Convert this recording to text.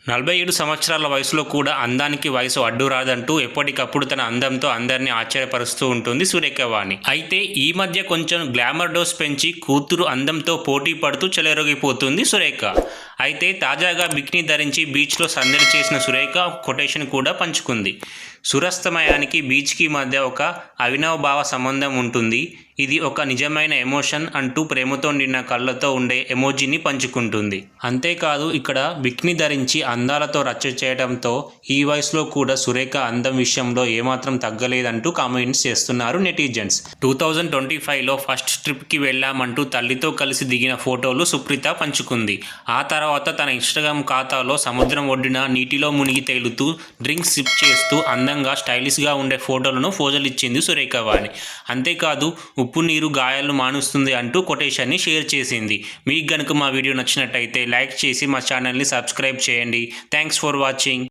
47 సంవత్సరాల వయసులో కూడా అందానికి వయసు అడ్డు రాదంటూ ఎప్పటికప్పుడు తన అందంతో అందరినీ ఆశ్చర్యపరుస్తూ ఉంటుంది సురేఖ వాణి. అయితే ఈ మధ్య కొంచెం గ్లామర్ డోస్ పెంచి కూతురు అందంతో పోటీ పడుతూ చెలరేగిపోతుంది సురేఖ. అయితే తాజాగా బికినీ ధరించి బీచ్లో సందడి చేసిన సురేఖ కొటేషన్ కూడా పంచుకుంది. సూర్యాస్తమయానికి బీచ్కి మధ్య ఒక అవినాభావ సంబంధం ఉంటుంది. ఇది ఒక నిజమైన ఎమోషన్ అంటూ ప్రేమతో నిండిన కళ్ళతో ఉండే ఎమోజీని పంచుకుంటుంది. అంతేకాదు ఇక్కడ బికినీ ధరించి అందాలతో రచ్చ చేయడంతో ఈ వయసులో కూడా సురేఖ అందం విషయంలో ఏమాత్రం తగ్గలేదంటూ కామెంట్స్ చేస్తున్నారు నెటిజన్స్. 2025లో ఫస్ట్ ట్రిప్కి వెళ్ళామంటూ తల్లితో కలిసి దిగిన ఫోటోలు సుప్రీత పంచుకుంది. ఆ తర్వాత తన ఇన్స్టాగ్రామ్ ఖాతాలో సముద్రం ఒడ్డున నీటిలో మునిగి తేలుతూ డ్రింక్స్ సిప్ చేస్తూ అందంగా స్టైలిష్గా ఉండే ఫోటోలను పోజులిచ్చింది సురేఖ వాణి. అంతేకాదు ఉప్పు నీరు గాయాలను మానుస్తుంది అంటూ కొటేషన్ని షేర్ చేసింది. మీకు గనుక మా వీడియో నచ్చినట్టయితే లైక్ చేసి మా ఛానల్ని సబ్స్క్రైబ్ చేయండి. Thanks for watching.